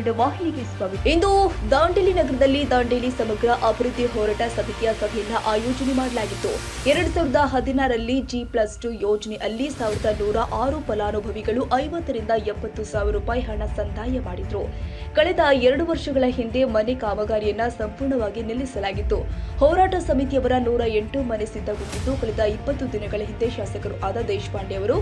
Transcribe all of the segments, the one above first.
ಕನ್ನಡ ವಾಹಿನಿಗೆ ಸ್ವಾಗತ. ಇಂದು ದಾಂಡೇಲಿ ನಗರದಲ್ಲಿ ದಾಂಡೇಲಿ ಸಮಗ್ರ ಅಭಿವೃದ್ಧಿ ಹೋರಾಟ ಸಮಿತಿಯ ಸಭೆಯನ್ನ ಆಯೋಜನೆ ಮಾಡಲಾಗಿತ್ತು. 2016ರಲ್ಲಿ G+2 ಯೋಜನೆಯಲ್ಲಿ 1106 ಫಲಾನುಭವಿಗಳು 50 ರಿಂದ 70 ಸಾವಿರ ರೂಪಾಯಿ ಹಣ ಸಂದಾಯ ಮಾಡಿದ್ರು. ಕಳೆದ 2 ವರ್ಷಗಳ ಹಿಂದೆ ಮನೆ ಕಾಮಗಾರಿಯನ್ನ ಸಂಪೂರ್ಣವಾಗಿ ನಿಲ್ಲಿಸಲಾಗಿತ್ತು. ಹೋರಾಟ ಸಮಿತಿಯವರ 108 ಮನೆ ಸಿದ್ಧಗೊಂಡಿದ್ದು, ಕಳೆದ 20 ದಿನಗಳ ಹಿಂದೆ ಶಾಸಕರು ಆದ ದೇಶಪಾಂಡೆ ಅವರು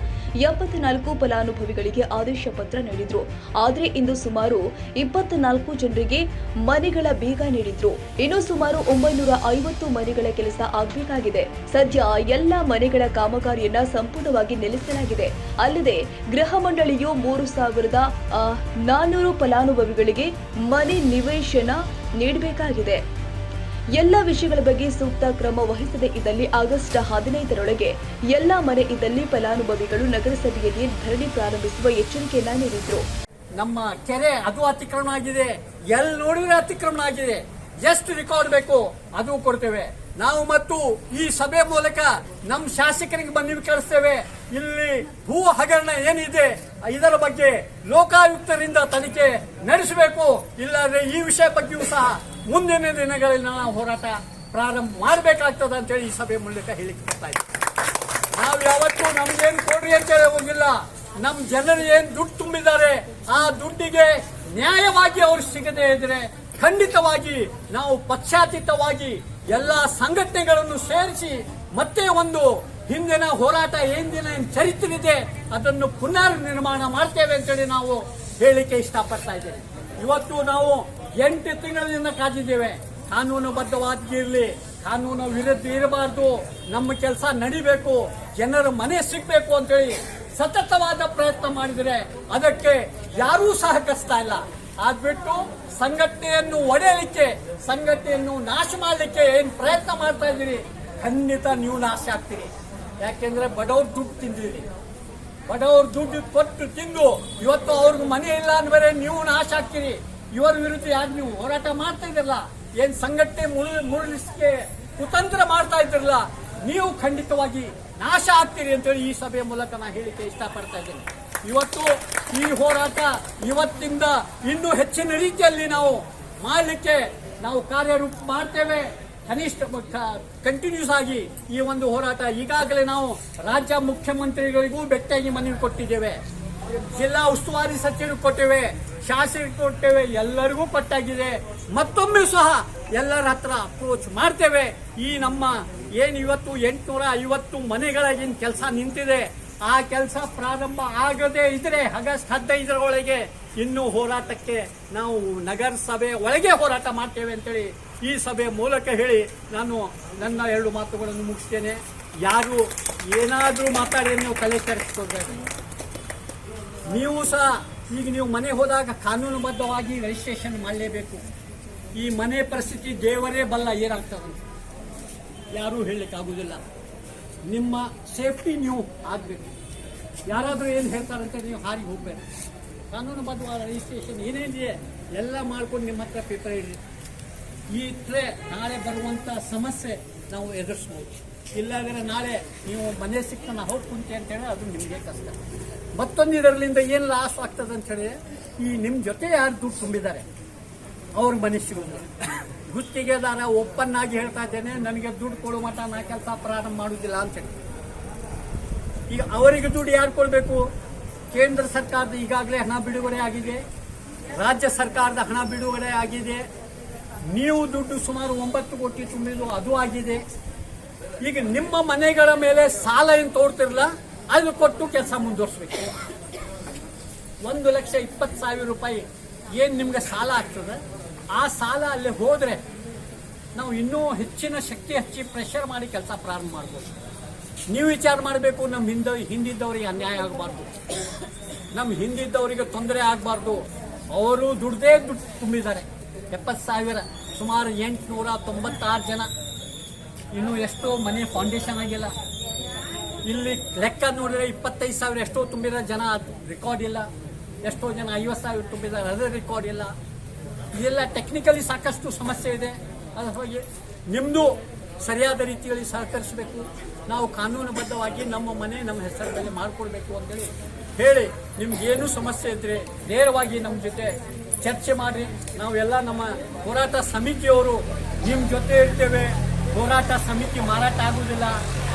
74 ಫಲಾನುಭವಿಗಳಿಗೆ ಆದೇಶ ಪತ್ರ ನೀಡಿದ್ರು. ಆದರೆ ಇಂದು ಸುಮಾರು 24 ಜನರಿಗೆ ಮನೆಗಳ ಬೀಗ ನೀಡಿದ್ರು. ಇನ್ನು ಸುಮಾರು 950 ಮನೆಗಳ ಕೆಲಸ ಆಗಬೇಕಾಗಿದೆ. ಸದ್ಯ ಎಲ್ಲ ಮನೆಗಳ ಕಾಮಗಾರಿಯನ್ನ ಸಂಪೂರ್ಣವಾಗಿ ನಿಲ್ಲಿಸಲಾಗಿದೆ. ಅಲ್ಲದೆ ಗೃಹ ಮಂಡಳಿಯು 3400 ಫಲಾನುಭವಿಗಳಿಗೆ ಮನೆ ನಿವೇಶನ ನೀಡಬೇಕಾಗಿದೆ. ಎಲ್ಲ ವಿಷಯಗಳ ಬಗ್ಗೆ ಸೂಕ್ತ ಕ್ರಮ ವಹಿಸದೇ ಇದ್ದಲ್ಲಿ ಆಗಸ್ಟ್ 15ರೊಳಗೆ ಎಲ್ಲ ಮನೆ ಇದ್ದಲ್ಲಿ ಫಲಾನುಭವಿಗಳು ನಗರಸಭೆಯಲ್ಲಿ ಧರಣಿ ಪ್ರಾರಂಭಿಸುವ ಎಚ್ಚರಿಕೆಯನ್ನ ನೀಡಿದ್ರು. ನಮ್ಮ ಕೆರೆ ಅದು ಅತಿಕ್ರಮಣ ಆಗಿದೆ, ಎಲ್ಲಿ ನೋಡಿದ್ರೆ ಅತಿಕ್ರಮಣ ಆಗಿದೆ. ಎಷ್ಟು ರೆಕಾರ್ಡ್ ಬೇಕು ಅದು ಕೊಡ್ತೇವೆ ನಾವು. ಮತ್ತು ಈ ಸಭೆ ಮೂಲಕ ನಮ್ಮ ಶಾಸಕರಿಗೆ ಮನವಿ ಕಳಿಸ್ತೇವೆ. ಇಲ್ಲಿ ಭೂ ಹಗರಣ ಏನಿದೆ ಇದರ ಬಗ್ಗೆ ಲೋಕಾಯುಕ್ತರಿಂದ ತನಿಖೆ ನಡೆಸಬೇಕು. ಇಲ್ಲಾಂದ್ರೆ ಈ ವಿಷಯ ಬಗ್ಗೆಯೂ ಸಹ ಮುಂದಿನ ದಿನಗಳಲ್ಲಿ ನಾವು ಹೋರಾಟ ಪ್ರಾರಂಭ ಮಾಡಬೇಕಾಗ್ತದೆ ಅಂತೇಳಿ ಈ ಸಭೆ ಮೂಲಕ ಹೇಳಿಕೆ ಕೊಡ್ತಾ ಇದ್ದೀವಿ. ನಾವು ಯಾವತ್ತೂ ನಮ್ಗೇನು ಕೊಡ್ರಿ ಅಂತೇಳಿ ಹೋಗಿಲ್ಲ. ನಮ್ಮ ಜನರು ಏನ್ ದುಡ್ಡು ತುಂಬಿದ್ದಾರೆ ಆ ದುಡ್ಡಿಗೆ ನ್ಯಾಯವಾಗಿ ಅವ್ರು ಸಿಗದೇ ಇದ್ರೆ ಖಂಡಿತವಾಗಿ ನಾವು ಪಕ್ಷಾತೀತವಾಗಿ ಎಲ್ಲಾ ಸಂಘಟನೆಗಳನ್ನು ಸೇರಿಸಿ ಮತ್ತೆ ಒಂದು ಹಿಂದಿನ ಹೋರಾಟ ಏನಿನ ಚರಿತ್ರೆ ಇದೆ ಅದನ್ನು ಪುನರ್ ನಿರ್ಮಾಣ ಮಾಡ್ತೇವೆ ಅಂತೇಳಿ ನಾವು ಹೇಳಿಕೆ ಇಷ್ಟಪಡ್ತಾ ಇದ್ದೇವೆ. ಇವತ್ತು ನಾವು 8 ತಿಂಗಳಿಂದ ಕಾದಿದ್ದೇವೆ. ಕಾನೂನುಬದ್ಧವಾಗಿರಲಿ, ಕಾನೂನು ವಿರುದ್ಧ ಇರಬಾರ್ದು, ನಮ್ಮ ಕೆಲಸ ನಡಿಬೇಕು, ಜನರ ಮನೆ ಸಿಗಬೇಕು ಅಂತೇಳಿ ಸತತವಾದ ಪ್ರಯತ್ನ ಮಾಡಿದರೆ ಅದಕ್ಕೆ ಯಾರೂ ಸಹಕರಿಸ್ತಾ ಇಲ್ಲ. ಆಗ್ಬಿಟ್ಟು ಸಂಘಟನೆಯನ್ನು ಒಡೆಯಲಿಕ್ಕೆ, ಸಂಘಟನೆಯನ್ನು ನಾಶ ಮಾಡಲಿಕ್ಕೆ ಏನ್ ಪ್ರಯತ್ನ ಮಾಡ್ತಾ ಇದ್ದೀರಿ, ಖಂಡಿತ ನೀವು ನಾಶ ಆಗ್ತೀರಿ. ಯಾಕೆಂದ್ರೆ ಬಡವ್ರ ದುಡ್ಡು ತಿಂದಿರಿ, ಬಡವ್ರ ದುಡ್ಡು ಕೊಟ್ಟು ತಿಂದು ಇವತ್ತು ಅವ್ರಿಗೆ ಮನೆ ಇಲ್ಲ ಅಂದ್ರೆ ನೀವು ನಾಶ ಆಗ್ತೀರಿ. ಇವರ ವಿರುದ್ಧ ಯಾರು ನೀವು ಹೋರಾಟ ಮಾಡ್ತಾ ಇದ್ರಲ್ಲ, ಏನ್ ಸಂಘಟನೆ ಮುರುಳಿಸಕ್ಕೆ ಕುತಂತ್ರ ಮಾಡ್ತಾ ಇದ್ರಲ್ಲ, ನೀವು ಖಂಡಿತವಾಗಿ ನಾಶ ಆಗ್ತೀರಿ ಅಂತೇಳಿ ಈ ಸಭೆಯ ಮೂಲಕ ನಾನು ಹೇಳಿಕೆ ಇಷ್ಟಪಡ್ತಾ ಇದ್ದೇನೆ. ಇವತ್ತು ಈ ಹೋರಾಟ ಇವತ್ತಿಂದ ಇನ್ನೂ ಹೆಚ್ಚಿನ ರೀತಿಯಲ್ಲಿ ನಾವು ಮಾಡಲಿಕ್ಕೆ ನಾವು ಕಾರ್ಯರೂಪ ಮಾಡ್ತೇವೆ. ಕನಿಷ್ಠ ಕಂಟಿನ್ಯೂಸ್ ಆಗಿ ಈ ಒಂದು ಹೋರಾಟ ಈಗಾಗಲೇ ನಾವು ರಾಜ್ಯ ಮುಖ್ಯಮಂತ್ರಿಗಳಿಗೂ ಭೇಟಿಯಾಗಿ ಮನವಿ ಕೊಟ್ಟಿದ್ದೇವೆ, ಜಿಲ್ಲಾ ಉಸ್ತುವಾರಿ ಸಚಿವರು ಕೊಟ್ಟೇವೆ, ಶಾಸಕರಿಗೆ ಕೊಟ್ಟೇವೆ, ಎಲ್ಲರಿಗೂ ಪಟ್ಟಾಗಿದೆ. ಮತ್ತೊಮ್ಮೆ ಸಹ ಎಲ್ಲರ ಹತ್ರ ಅಪ್ರೋಚ್ ಮಾಡ್ತೇವೆ. ಈ ನಮ್ಮ ಏನ್ ಇವತ್ತು 850 ಮನೆಗಳ ಏನ್ ಕೆಲಸ ನಿಂತಿದೆ ಆ ಕೆಲಸ ಪ್ರಾರಂಭ ಆಗದೇ ಇದ್ರೆ ಆಗಸ್ಟ್ 15ರೊಳಗೆ ಇನ್ನೂ ಹೋರಾಟಕ್ಕೆ ನಾವು ನಗರಸಭೆ ಒಳಗೆ ಹೋರಾಟ ಮಾಡ್ತೇವೆ ಅಂತೇಳಿ ಈ ಸಭೆ ಮೂಲಕ ಹೇಳಿ ನಾನು ನನ್ನ 2 ಮಾತುಗಳನ್ನು ಮುಗಿಸ್ತೇನೆ. ಯಾರು ಏನಾದರೂ ಮಾತಾಡಿ ನೀವು ತಲೆ ಕೆಡಿಸ್ಕೊಳ್ಬೇಕು. ನೀವು ಸಹ ಈಗ ನೀವು ಮನೆ ಹೋದಾಗ ಕಾನೂನುಬದ್ಧವಾಗಿ ರಿಜಿಸ್ಟ್ರೇಷನ್ ಮಾಡಲೇಬೇಕು. ಈ ಮನೆ ಪರಿಸ್ಥಿತಿ ದೇವರೇ ಬಲ್ಲ ಏನಾಗ್ತದೆ, ಯಾರೂ ಹೇಳಲಿಕ್ಕಾಗುವುದಿಲ್ಲ. ನಿಮ್ಮ ಸೇಫ್ಟಿ ನೀವು ಆಗಬೇಕು. ಯಾರಾದರೂ ಏನು ಹೇಳ್ತಾರಂತೆ ನೀವು ಹಾರಿ ಹೋಗ್ಬೇಕು. ಕಾನೂನುಬದ್ಧವಾದ ರಿಜಿಸ್ಟ್ರೇಷನ್ ಏನೇನಿದೆ ಎಲ್ಲ ಮಾಡ್ಕೊಂಡು ನಿಮ್ಮ ಹತ್ರ ಪೇಪರ್ ಇಡ್ರಿ. ಈ ಇಟ್ಟರೆ ನಾಳೆ ಬರುವಂಥ ಸಮಸ್ಯೆ ನಾವು ಎದುರಿಸ್ಬೋದು. ಇಲ್ಲಾಂದರೆ ನಾಳೆ ನೀವು ಮನೆ ಸಿಕ್ಕ ಹೋಗಿ ಕುಂತೆ ಅಂತೇಳಿ ಅದು ನಿಮಗೆ ಕಷ್ಟ. ಮತ್ತೊಂದು ಇದರಲ್ಲಿಂದ ಏನು ಲಾಸ್ ಆಗ್ತದೆ ಅಂತೇಳಿ ಈ ನಿಮ್ಮ ಜೊತೆ ಯಾರು ದುಡ್ಡು ತುಂಬಿದ್ದಾರೆ ಅವ್ರ ಮನೆ ಸಿಗೋದು. ಗುತ್ತಿಗೆದಾರ ಓಪನ್ ಆಗಿ ಹೇಳ್ತಾ ಇದ್ದೇನೆ, ನನಗೆ ದುಡ್ಡು ಕೊಡುವ ಮಟ್ಟ ನಾ ಕೆಲಸ ಪ್ರಾರಂಭ ಮಾಡುವುದಿಲ್ಲ ಅಂತೇಳಿ. ಈಗ ಅವರಿಗೆ ದುಡ್ಡು ಯಾರು ಕೊಡಬೇಕು? ಕೇಂದ್ರ ಸರ್ಕಾರದ ಈಗಾಗಲೇ ಹಣ ಬಿಡುಗಡೆ ಆಗಿದೆ, ರಾಜ್ಯ ಸರ್ಕಾರದ ಹಣ ಬಿಡುಗಡೆ ಆಗಿದೆ. ನೀವು ದುಡ್ಡು ಸುಮಾರು 9 ಕೋಟಿ ತುಂಬಿದ್ದು ಅದು ಆಗಿದೆ. ಈಗ ನಿಮ್ಮ ಮನೆಗಳ ಮೇಲೆ ಸಾಲ ಏನು ತೋರ್ತಿರಲ್ಲ ಅದು ಕೊಟ್ಟು ಕೆಲಸ ಮುಂದುವರಿಸಬೇಕು. 1,20,000 ರೂಪಾಯಿ ಏನು ನಿಮ್ಗೆ ಸಾಲ ಆಗ್ತದೆ, ಆ ಸಾಲ ಅಲ್ಲಿ ಹೋದ್ರೆ ನಾವು ಇನ್ನೂ ಹೆಚ್ಚಿನ ಶಕ್ತಿ ಹಚ್ಚಿ ಪ್ರೆಷರ್ ಮಾಡಿ ಕೆಲಸ ಪ್ರಾರಂಭ ಮಾಡ್ಬೋದು. ನೀವು ವಿಚಾರ ಮಾಡಬೇಕು, ನಮ್ಮ ಹಿಂದಿದ್ದವರಿಗೆ ಅನ್ಯಾಯ ಆಗಬಾರ್ದು, ನಮ್ಮ ಹಿಂದಿದ್ದವರಿಗೆ ತೊಂದರೆ ಆಗಬಾರ್ದು. ಅವರು ದುಡ್ಡು ತುಂಬಿದ್ದಾರೆ 70,000, ಸುಮಾರು 896 ಜನ. ಇನ್ನು ಎಷ್ಟೋ ಮನೆ ಫೌಂಡೇಶನ್ ಆಗಿಲ್ಲ. ಇಲ್ಲಿ ಲೆಕ್ಕ ನೋಡಿದ್ರೆ 25,000 ಎಷ್ಟೋ ತುಂಬಿರೋ ಜನ ರೆಕಾರ್ಡ್ ಇಲ್ಲ. ಎಷ್ಟೋ ಜನ 50,000 ತುಂಬಿದ್ದಾರೆ, ಅದರ ರೆಕಾರ್ಡ್ ಇಲ್ಲ. ಇದೆಲ್ಲ ಟೆಕ್ನಿಕಲಿ ಸಾಕಷ್ಟು ಸಮಸ್ಯೆ ಇದೆ. ಅದ್ರ ಬಗ್ಗೆ ನಿಮ್ಮದು ಸರಿಯಾದ ರೀತಿಯಲ್ಲಿ ಸಹಕರಿಸಬೇಕು. ನಾವು ಕಾನೂನುಬದ್ಧವಾಗಿ ನಮ್ಮ ಮನೆ ನಮ್ಮ ಹೆಸರಲ್ಲಿ ಮಾಡಿಕೊಡ್ಬೇಕು ಅಂತೇಳಿ ಹೇಳಿ, ನಿಮ್ಗೇನು ಸಮಸ್ಯೆ ಇದ್ರೆ ನೇರವಾಗಿ ನಮ್ಮ ಜೊತೆ ಚರ್ಚೆ ಮಾಡಿ ನಾವೆಲ್ಲ ನಮ್ಮ ಹೋರಾಟ ಸಮಿತಿಯವರು ನಿಮ್ಮ ಜೊತೆ ಇರ್ತೇವೆ. ಹೋರಾಟ ಸಮಿತಿ ಮಾರಾಟ ಆಗುವುದಿಲ್ಲ,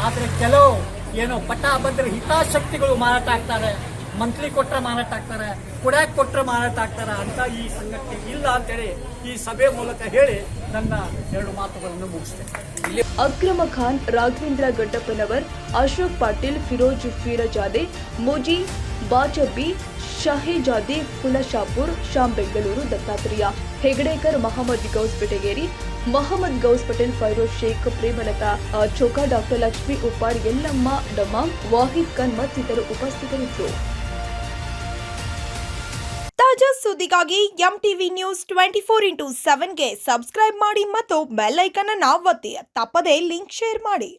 ಆದರೆ ಕೆಲವು ಏನೋ ಪಟ್ಟಾಭದ್ರ ಹಿತಾಸಕ್ತಿಗಳು ಮಾರಾಟ ಆಗ್ತಾರೆ. ಮಂತ್ಲಿ ಕೊಟ್ಟರೆ ಮಾರಾಟ ಆಗ್ತಾರೆ, ಕುಡ್ಯಾಕ್ ಕೊಟ್ಟರೆ ಮಾರಾಟ ಆಗ್ತಾರೆ ಅಂತ ಈ ಸಂಘಟನೆ ಇಲ್ಲ ಅಂತೇಳಿ ಈ ಸಭೆ ಮೂಲಕ ಹೇಳಿ ನನ್ನ 2 ಮಾತುಗಳನ್ನು ಮುಗಿಸ್ತೇನೆ. ಅಕ್ರಮ ಖಾನ್, ರಾಘವೇಂದ್ರ ಗಡ್ಡಪ್ಪನವರ್, ಅಶೋಕ್ ಪಾಟೀಲ್, ಫಿರೋಜ್ ಫೀರಜಾದೆ, ಮುಜಿ ಬಾಜಬ್ಬಿ, ಶಾಹಿಜಾದೆ, ಕುಲಶಾಪುರ್, ಶ್ಯಾಮ್ ಬೆಂಗಳೂರು, ದತ್ತಾತ್ರೇಯ ಹೆಗಡೇಕರ್, ಮಹಮ್ಮದ್ ಗೌಸ್ ಬೆಟಗೇರಿ, ಮೊಹಮ್ಮದ್ ಗೌಸ್ ಪಟೇಲ್, ಫೈರೋಜ್ ಶೇಖ್, ಪ್ರೇಮಲತಾ ಚೋಕಾ, ಡಾಕ್ಟರ್ ಲಕ್ಷ್ಮಿ ಉಪ್ಪಾರ್, ಯಲ್ಲಮ್ಮ ಡಮಾಮ್, ವಾಹಿದ್ ಖಾನ್ ಮತ್ತಿತರರು ಉಪಸ್ಥಿತರಿದ್ದರು. ತಾಜಾ ಸುದ್ದಿಗಾಗಿ MTV ನ್ಯೂಸ್ 24/7ಗೆ ಸಬ್ಸ್ಕ್ರೈಬ್ ಮಾಡಿ ಮತ್ತು ಬೆಲ್ ಐಕಾನ್ ಅನ್ನು ಒತ್ತಿ. ತಪ್ಪದೇ ಲಿಂಕ್ ಶೇರ್ ಮಾಡಿ.